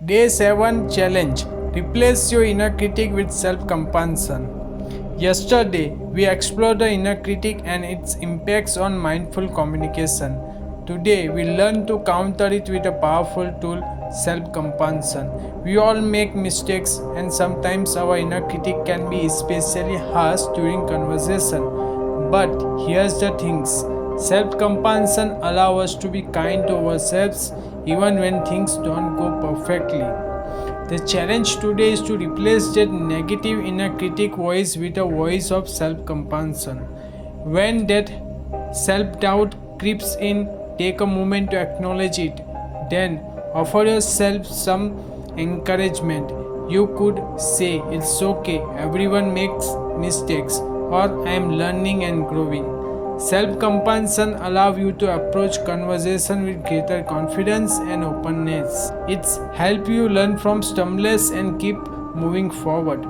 Day 7 challenge. Replace your inner critic with self compassion. Yesterday, we explored the inner critic and its impacts on mindful communication. Today, we learn to counter it with a powerful tool, self compassion. We all make mistakes, and sometimes our inner critic can be especially harsh during conversation. But here's the things, self compassion allows us to be kind to ourselves even when things don't go perfectly. The challenge today is to replace that negative inner critic voice with a voice of self compassion. When that self doubt creeps in, take a moment to acknowledge it. Then offer yourself some encouragement. You could say, "It's okay, everyone makes mistakes," or "I am learning and growing." Self-compassion allows you to approach conversation with greater confidence and openness. It's help you learn from stumbles and keep moving forward.